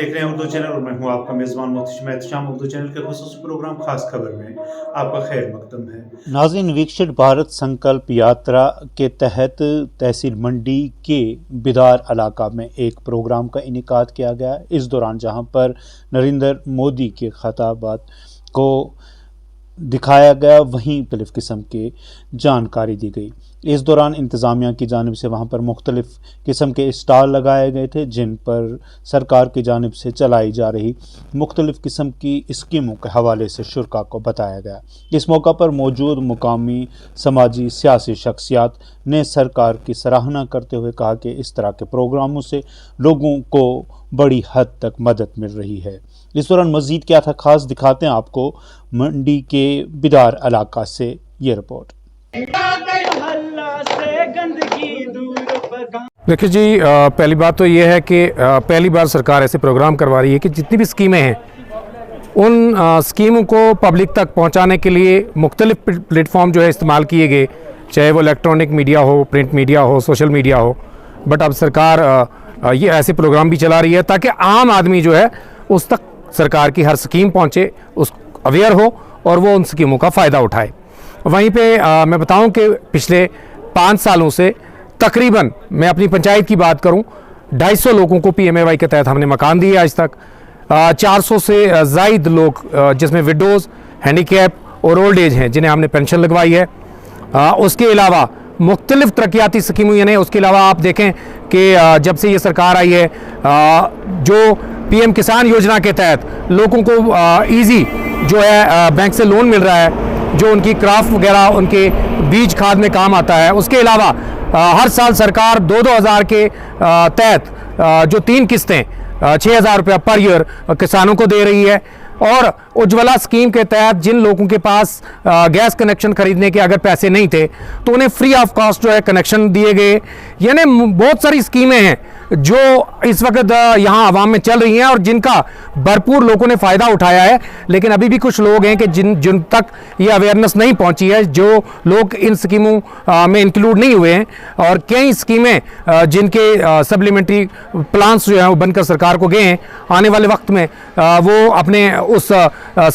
देख रहे हैं उर्दू चैनल और मैं हूं आपका मेज़बान मोहतशिम एहतशाम। उर्दू चैनल के खुसूसी प्रोग्राम खास खबर में आपका खैर मकदम है। नाज़रीन, विकसित भारत संकल्प यात्रा के तहत तहसील मंडी के बिदार इलाका में एक प्रोग्राम का इनेकाद किया गया। इस दौरान जहां पर नरेंद्र मोदी के खिताबात को दिखाया गया, वहीं मुख्तलिफ किस्म की जानकारी दी गई। इस दौरान इंतज़ामिया की जानिब से वहाँ पर मुख्तलिफ किस्म के स्टॉल लगाए गए थे, जिन पर सरकार की जानिब से चलाई जा रही मुख्तलिफ किस्म की स्कीमों के हवाले से शुरा को बताया गया। इस मौका पर मौजूद मुकामी समाजी सियासी शख्सियात ने सरकार की सराहना करते हुए कहा कि इस तरह के प्रोग्रामों से लोगों को बड़ी हद तक मदद मिल रही है। इस दौरान मज़ीद क्या था खास, दिखाते हैं आपको मंडी के बिदार इलाका से ये रिपोर्ट। देखिए जी, पहली बात तो ये है कि पहली बार सरकार ऐसे प्रोग्राम करवा रही है कि जितनी भी स्कीमें हैं उन स्कीमों को पब्लिक तक पहुंचाने के लिए मुख्तलिफ प्लेटफॉर्म जो है इस्तेमाल किए गए, चाहे वो इलेक्ट्रॉनिक मीडिया हो, प्रिंट मीडिया हो, सोशल मीडिया हो। बट अब सरकार ये ऐसे प्रोग्राम भी चला रही है ताकि आम आदमी जो है उस तक सरकार की हर स्कीम पहुँचे, उस अवेयर हो और वो उन स्कीमों का फ़ायदा उठाए। वहीं पे मैं बताऊं कि पिछले 5 सालों से तकरीबन, मैं अपनी पंचायत की बात करूं, 250 लोगों को PMAY के तहत हमने मकान दिए आज तक। 400 से ज़ायद लोग जिसमें विडोज़, हैंडीकैप और ओल्ड एज हैं जिन्हें हमने पेंशन लगवाई है। उसके अलावा मुख्तलिफ तरक्याती स्कीमों, यानी उसके अलावा आप देखें कि जब से ये सरकार आई है जो PM किसान योजना के तहत लोगों को ईजी जो है बैंक से लोन मिल रहा है, जो उनकी क्राफ्ट वगैरह, उनके बीज खाद में काम आता है। उसके अलावा हर साल सरकार 2-2 हज़ार के तहत जो 3 किस्तें 6,000 रुपया पर ईयर किसानों को दे रही है। और उज्ज्वला स्कीम के तहत जिन लोगों के पास गैस कनेक्शन खरीदने के अगर पैसे नहीं थे तो उन्हें फ्री ऑफ कॉस्ट जो है कनेक्शन दिए गए। यानी बहुत सारी स्कीमें हैं जो इस वक्त यहाँ आवाम में चल रही हैं और जिनका भरपूर लोगों ने फ़ायदा उठाया है। लेकिन अभी भी कुछ लोग हैं कि जिन तक ये अवेयरनेस नहीं पहुँची है, जो लोग इन स्कीमों में इंक्लूड नहीं हुए हैं। और कई स्कीमें जिनके सप्लीमेंट्री प्लान्स जो हैं वो बनकर सरकार को गए हैं, आने वाले वक्त में वो अपने उस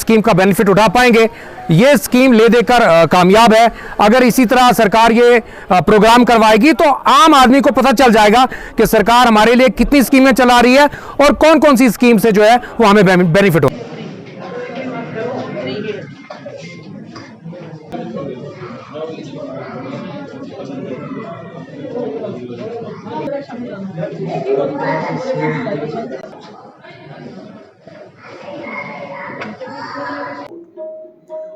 स्कीम का बेनिफिट उठा पाएंगे। ये स्कीम ले देकर कामयाब है। अगर इसी तरह सरकार ये प्रोग्राम करवाएगी तो आम आदमी को पता चल जाएगा कि सरकार हमारे लिए कितनी स्कीमें चला रही है और कौन कौन सी स्कीम से जो है वो हमें बेनिफिट हो।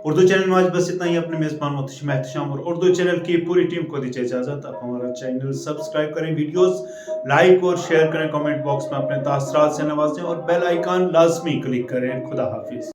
उर्दू चैनल में आज बस इतना ही। अपने मेज़बान मोहतशिम एहतशाम और उर्दू चैनल की पूरी टीम को दीजिए इजाज़त। आप हमारा चैनल सब्सक्राइब करें, वीडियोस लाइक और शेयर करें, कमेंट बॉक्स में अपने तासरात से नवाजें और बेल आइकन लाजमी क्लिक करें। खुदा हाफिज़।